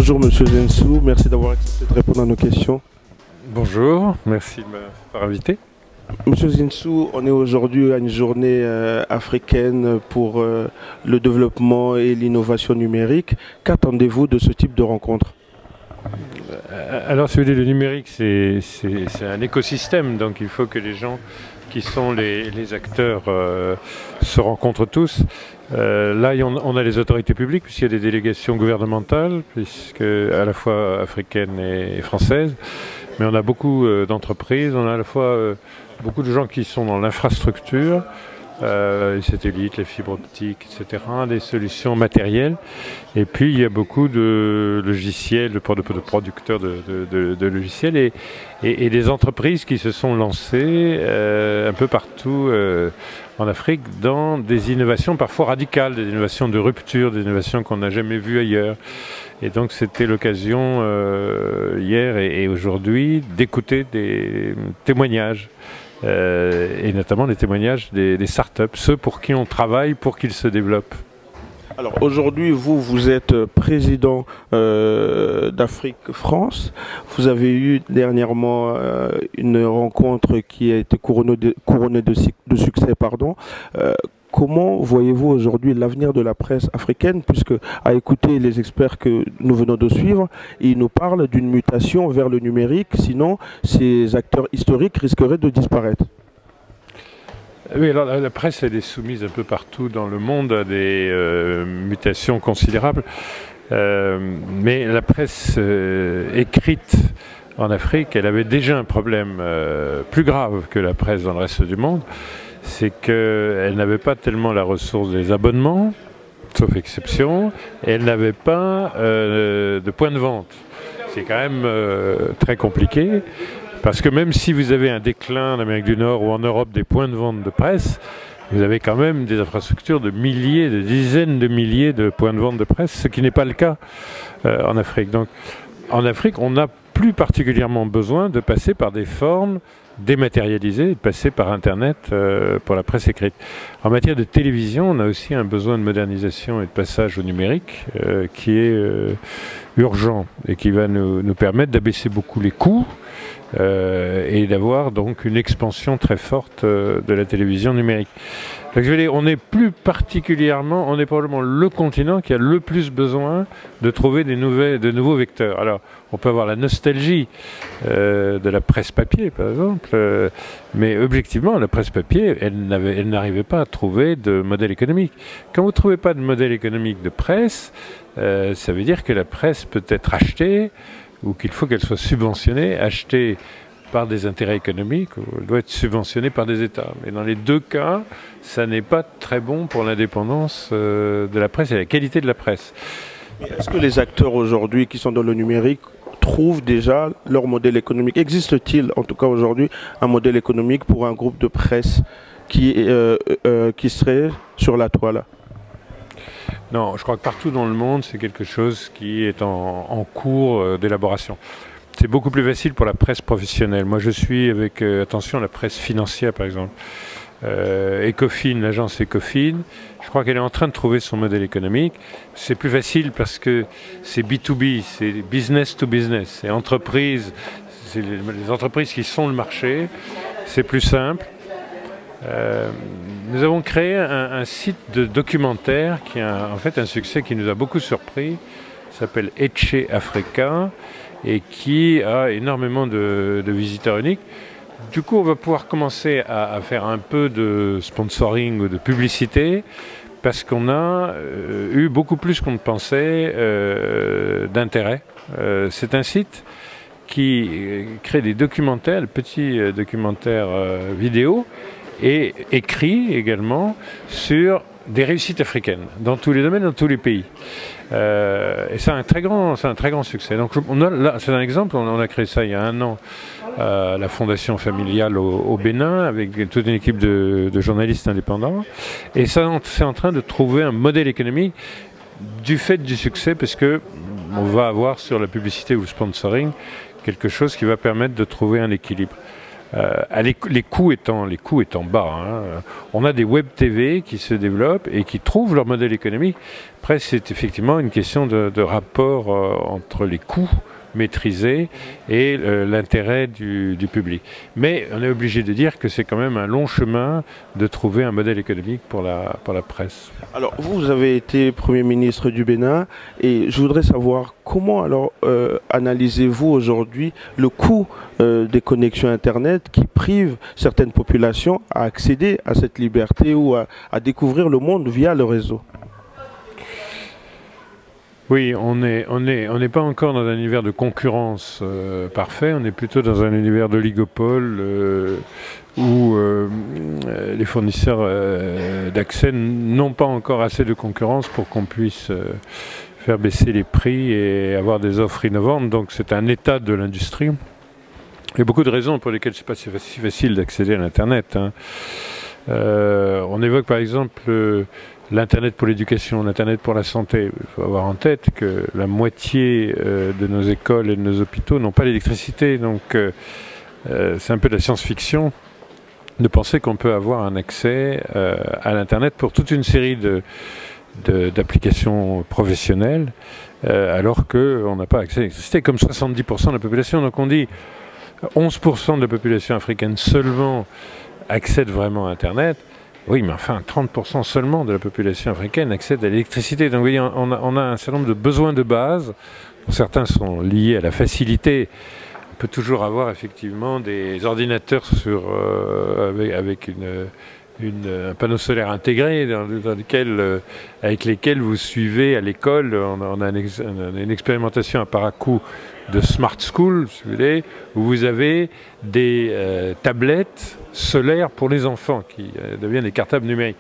Bonjour Monsieur Zensou, merci d'avoir accepté de répondre à nos questions. Bonjour, merci de m'avoir invité. Monsieur Zensou, on est aujourd'hui à une journée africaine pour le développement et l'innovation numérique. Qu'attendez-vous de ce type de rencontre? Alors, si vous voulez, le numérique, c'est un écosystème, donc il faut que les gens qui sont les acteurs se rencontrent tous. Là, on a les autorités publiques, puisqu'il y a des délégations gouvernementales, puisque à la fois africaines et françaises, mais on a beaucoup d'entreprises, on a à la fois beaucoup de gens qui sont dans l'infrastructure, les satellites, les fibres optiques, etc., des solutions matérielles. Et puis il y a beaucoup de logiciels, de producteurs de logiciels et des entreprises qui se sont lancées un peu partout en Afrique dans des innovations parfois radicales, des innovations de rupture, des innovations qu'on n'a jamais vues ailleurs. Et donc c'était l'occasion hier et aujourd'hui d'écouter des témoignages. Et notamment les témoignages des startups, ceux pour qui on travaille pour qu'ils se développent. Alors aujourd'hui, vous êtes président d'Afrique France. Vous avez eu dernièrement une rencontre qui a été couronnée de succès. Comment voyez-vous aujourd'hui l'avenir de la presse africaine, puisque à écouter les experts que nous venons de suivre, ils nous parlent d'une mutation vers le numérique, sinon ces acteurs historiques risqueraient de disparaître. Oui, alors la presse, elle est soumise un peu partout dans le monde à des mutations considérables, mais la presse écrite en Afrique, elle avait déjà un problème plus grave que la presse dans le reste du monde. C'est qu'elle n'avait pas tellement la ressource des abonnements, sauf exception, et elle n'avait pas de point de vente. C'est quand même très compliqué, parce que même si vous avez un déclin en Amérique du Nord ou en Europe des points de vente de presse, vous avez quand même des infrastructures de milliers, de dizaines de milliers de points de vente de presse, ce qui n'est pas le cas en Afrique. Donc en Afrique, on n'a plus particulièrement besoin de passer par des formes dématérialisé et de passer par Internet pour la presse écrite. En matière de télévision, on a aussi un besoin de modernisation et de passage au numérique qui est urgent et qui va nous permettre d'abaisser beaucoup les coûts et d'avoir donc une expansion très forte de la télévision numérique. Donc, je veux dire, on est probablement le continent qui a le plus besoin de trouver de nouveaux vecteurs. Alors, on peut avoir la nostalgie de la presse papier, par exemple, mais objectivement, la presse papier, elle n'arrivait pas à trouver de modèle économique. Quand vous ne trouvez pas de modèle économique de presse, ça veut dire que la presse peut être achetée, ou qu'il faut qu'elle soit subventionnée, achetée par des intérêts économiques, ou elle doit être subventionnée par des États. Mais dans les deux cas, ça n'est pas très bon pour l'indépendance de la presse et la qualité de la presse. Est-ce que les acteurs aujourd'hui qui sont dans le numérique trouvent déjà leur modèle économique? Existe-t-il en tout cas aujourd'hui un modèle économique pour un groupe de presse qui serait sur la toile? Non, je crois que partout dans le monde, c'est quelque chose qui est en cours d'élaboration. C'est beaucoup plus facile pour la presse professionnelle. Moi, je suis avec attention la presse financière, par exemple. Ecofin, l'agence Ecofin, je crois qu'elle est en train de trouver son modèle économique. C'est plus facile parce que c'est B2B, c'est business to business, c'est entreprises, c'est les entreprises qui sont le marché, c'est plus simple. Nous avons créé un site de documentaire qui a en fait un succès qui nous a beaucoup surpris, s'appelle Etche Africa et qui a énormément de visiteurs uniques. Du coup, on va pouvoir commencer à faire un peu de sponsoring ou de publicité parce qu'on a eu beaucoup plus qu'on ne pensait d'intérêt. C'est un site qui crée des documentaires, des petits documentaires vidéo et écrit également sur des réussites africaines dans tous les domaines, dans tous les pays. Et c'est un très grand succès. Donc là, c'est un exemple, on a créé ça il y a 1 an à la Fondation familiale au Bénin avec toute une équipe de journalistes indépendants. Et ça, c'est en train de trouver un modèle économique du fait du succès, parce que on va avoir sur la publicité ou le sponsoring quelque chose qui va permettre de trouver un équilibre. les coûts étant bas. Hein. On a des web TV qui se développent et qui trouvent leur modèle économique. Après, c'est effectivement une question de rapport entre les coûts maîtrisés et l'intérêt du public. Mais on est obligé de dire que c'est quand même un long chemin de trouver un modèle économique pour la presse. Alors, vous avez été Premier ministre du Bénin et je voudrais savoir comment alors analysez-vous aujourd'hui le coût des connexions Internet qui privent certaines populations à accéder à cette liberté ou à découvrir le monde via le réseau? Oui, on n'est pas encore dans un univers de concurrence parfait, on est plutôt dans un univers d'oligopole où les fournisseurs d'accès n'ont pas encore assez de concurrence pour qu'on puisse faire baisser les prix et avoir des offres innovantes. Donc c'est un état de l'industrie. Il y a beaucoup de raisons pour lesquelles c'est pas si facile d'accéder à l'Internet. Hein. On évoque par exemple l'Internet pour l'éducation, l'Internet pour la santé. Il faut avoir en tête que la moitié de nos écoles et de nos hôpitaux n'ont pas d'électricité. Donc c'est un peu de la science-fiction de penser qu'on peut avoir un accès à l'Internet pour toute une série d'applications professionnelles alors qu'on n'a pas accès à l'électricité, comme 70% de la population. Donc on dit 11% de la population africaine seulement accède vraiment à Internet. Oui, mais enfin, 30% seulement de la population africaine accède à l'électricité. Donc vous voyez, on a un certain nombre de besoins de base. Certains sont liés à la facilité. On peut toujours avoir effectivement des ordinateurs avec un panneau solaire intégré avec lesquels vous suivez à l'école. On a une expérimentation à Parakou de Smart School, si vous voulez, où vous avez des tablettes solaires pour les enfants qui deviennent des cartables numériques.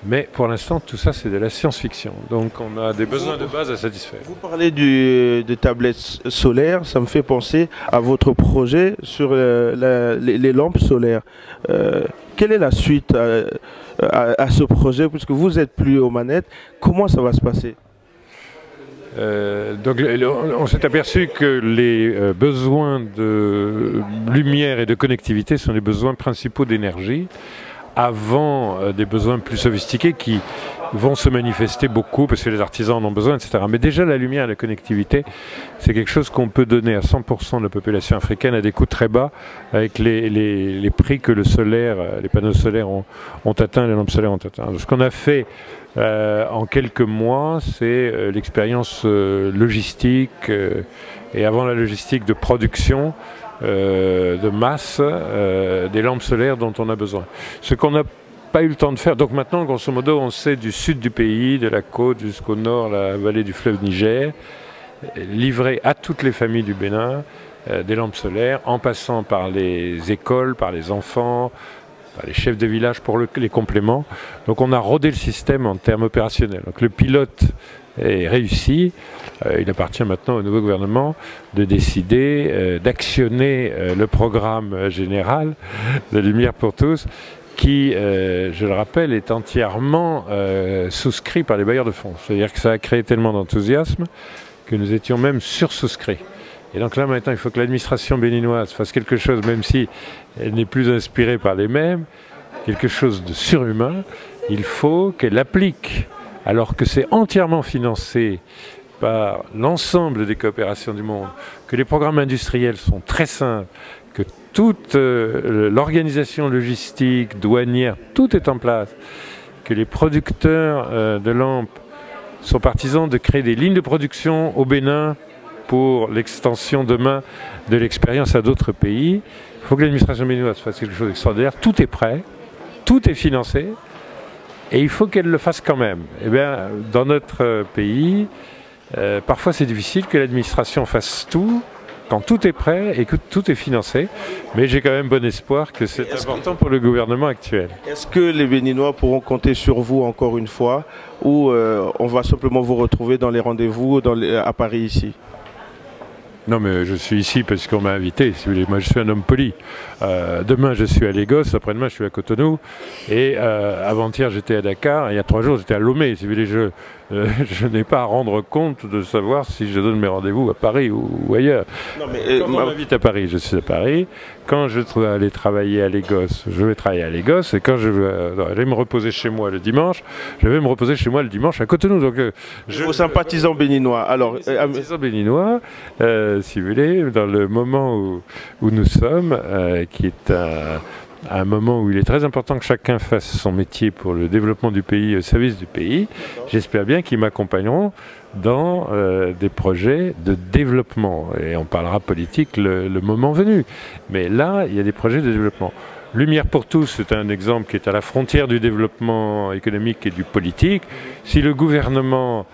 Mais pour l'instant, tout ça, c'est de la science-fiction. Donc on a des besoins de base à satisfaire. Vous parlez des tablettes solaires, ça me fait penser à votre projet sur les lampes solaires. Quelle est la suite à ce projet, puisque vous n'êtes plus aux manettes? Comment ça va se passer? Donc on s'est aperçu que les besoins de lumière et de connectivité sont les besoins principaux d'énergie, avant des besoins plus sophistiqués qui vont se manifester beaucoup parce que les artisans en ont besoin, etc. Mais déjà la lumière et la connectivité, c'est quelque chose qu'on peut donner à 100% de la population africaine à des coûts très bas avec les prix que les panneaux solaires ont atteint, les lampes solaires ont atteint. Ce qu'on a fait en quelques mois, c'est l'expérience logistique et avant la logistique de production de masse des lampes solaires dont on a besoin. Ce qu'on n'a pas eu le temps de faire, donc maintenant grosso modo on sait du sud du pays, de la côte jusqu'au nord, la vallée du fleuve Niger, livrer à toutes les familles du Bénin des lampes solaires en passant par les écoles, par les enfants, par les chefs de village pour les compléments. Donc on a rodé le système en termes opérationnels. Donc le pilote est réussi. Il appartient maintenant au nouveau gouvernement de décider d'actionner le programme général de Lumière pour tous qui, je le rappelle, est entièrement souscrit par les bailleurs de fonds. C'est-à-dire que ça a créé tellement d'enthousiasme que nous étions même sursouscrits. Et donc là maintenant il faut que l'administration béninoise fasse quelque chose, même si elle n'est plus inspirée par les mêmes, quelque chose de surhumain. Il faut qu'elle applique, alors que c'est entièrement financé par l'ensemble des coopérations du monde, que les programmes industriels sont très simples, que toute l'organisation logistique, douanière, tout est en place, que les producteurs de lampes sont partisans de créer des lignes de production au Bénin pour l'extension demain de l'expérience à d'autres pays. Il faut que l'administration béninoise fasse quelque chose d'extraordinaire. Tout est prêt, tout est financé, et il faut qu'elle le fasse quand même. Eh bien, dans notre pays, parfois c'est difficile que l'administration fasse tout quand tout est prêt et que tout est financé, mais j'ai quand même bon espoir que c'est important pour le gouvernement actuel. Est-ce que les Béninois pourront compter sur vous encore une fois, ou on va simplement vous retrouver dans les rendez-vous à Paris ici? Non, mais je suis ici parce qu'on m'a invité, si vous voulez. Moi, je suis un homme poli. Demain, je suis à Lagos, après-demain, je suis à Cotonou. Et avant-hier, j'étais à Dakar. Et il y a 3 jours, j'étais à Lomé. Si vous voulez, je n'ai pas à rendre compte de savoir si je donne mes rendez-vous à Paris ou ailleurs. Non, mais, quand on m'invite à Paris, je suis à Paris. quand je dois aller travailler à Lagos, je vais travailler à Lagos, et quand je veux aller me reposer chez moi le dimanche, je vais me reposer chez moi le dimanche à Cotonou. Donc, vos sympathisants béninois, alors... sympathisants béninois, si vous voulez, dans le moment où nous sommes, qui est un moment où il est très important que chacun fasse son métier pour le développement du pays, au service du pays, j'espère bien qu'ils m'accompagneront dans des projets de développement. Et on parlera politique le moment venu. Mais là, il y a des projets de développement. Lumière pour tous, c'est un exemple qui est à la frontière du développement économique et du politique. Si le gouvernement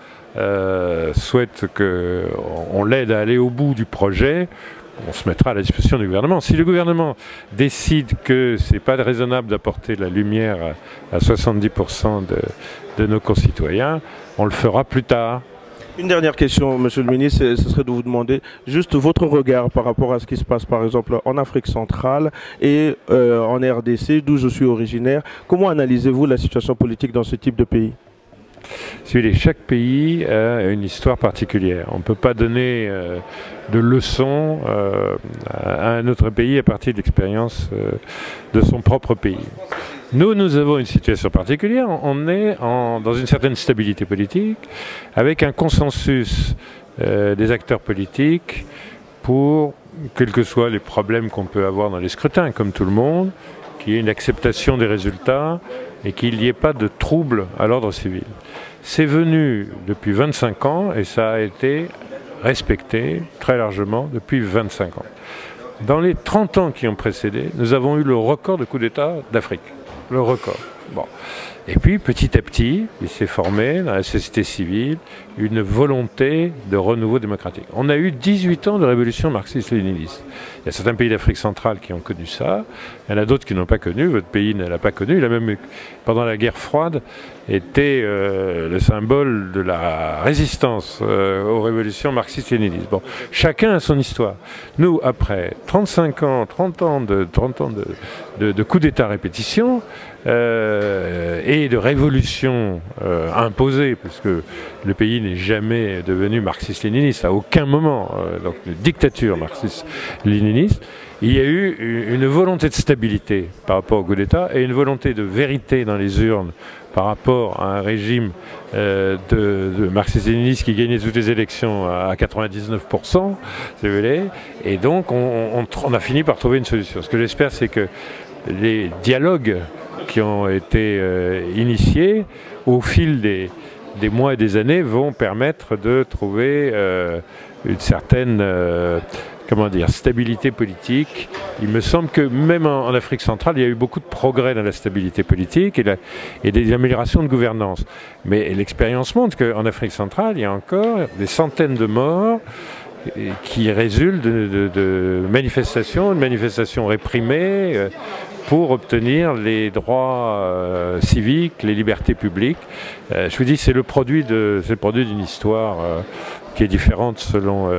souhaite qu'on l'aide à aller au bout du projet, on se mettra à la disposition du gouvernement. Si le gouvernement décide que ce n'est pas raisonnable d'apporter la lumière à 70% de nos concitoyens, on le fera plus tard. Une dernière question, Monsieur le Ministre, ce serait de vous demander juste votre regard par rapport à ce qui se passe, par exemple, en Afrique centrale et en RDC, d'où je suis originaire. Comment analysez-vous la situation politique dans ce type de pays ? Chaque pays a une histoire particulière. On ne peut pas donner de leçons à un autre pays à partir de l'expérience de son propre pays. Nous avons une situation particulière. On est dans une certaine stabilité politique, avec un consensus des acteurs politiques pour, quels que soient les problèmes qu'on peut avoir dans les scrutins, comme tout le monde, qu'il y ait une acceptation des résultats et qu'il n'y ait pas de troubles à l'ordre civil. C'est venu depuis 25 ans et ça a été respecté très largement depuis 25 ans. Dans les 30 ans qui ont précédé, nous avons eu le record de coups d'État d'Afrique. Le record. Bon. Et puis, petit à petit, il s'est formé dans la société civile une volonté de renouveau démocratique. On a eu 18 ans de révolution marxiste-léniniste. Il y a certains pays d'Afrique centrale qui ont connu ça. Il y en a d'autres qui n'ont pas connu. Votre pays ne l'a pas connu. Il a même, pendant la guerre froide, été le symbole de la résistance aux révolutions marxistes-léninistes. Bon, chacun a son histoire. Nous, après 35 ans, 30 ans de coups d'État répétition, et de révolution imposée, puisque le pays n'est jamais devenu marxiste-léniniste à aucun moment, donc une dictature marxiste-léniniste, il y a eu une volonté de stabilité par rapport au coup d'État et une volonté de vérité dans les urnes par rapport à un régime de marxiste-léniniste qui gagnait toutes les élections à 99%, si vous voulez, et donc on a fini par trouver une solution. Ce que j'espère, c'est que les dialogues qui ont été initiés au fil des mois et des années vont permettre de trouver une certaine stabilité politique. Il me semble que même en Afrique centrale, il y a eu beaucoup de progrès dans la stabilité politique et des améliorations de gouvernance. Mais l'expérience montre qu'en Afrique centrale, il y a encore des centaines de morts qui résultent de manifestations réprimées pour obtenir les droits civiques, les libertés publiques. Je vous dis, c'est le produit d'une histoire qui est différente selon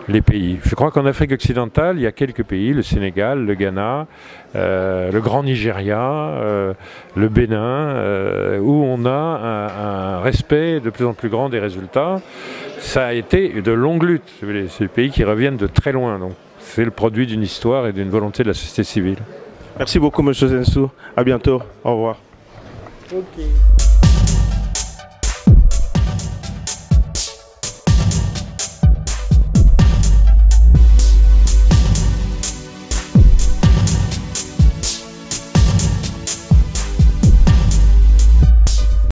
les pays. Je crois qu'en Afrique occidentale, il y a quelques pays, le Sénégal, le Ghana, le Grand Nigeria, le Bénin, où on a un respect de plus en plus grand des résultats. Ça a été de longues luttes. C'est des pays qui reviennent de très loin. Donc c'est le produit d'une histoire et d'une volonté de la société civile. Merci beaucoup, M. Zensou. À bientôt. Au revoir. Okay.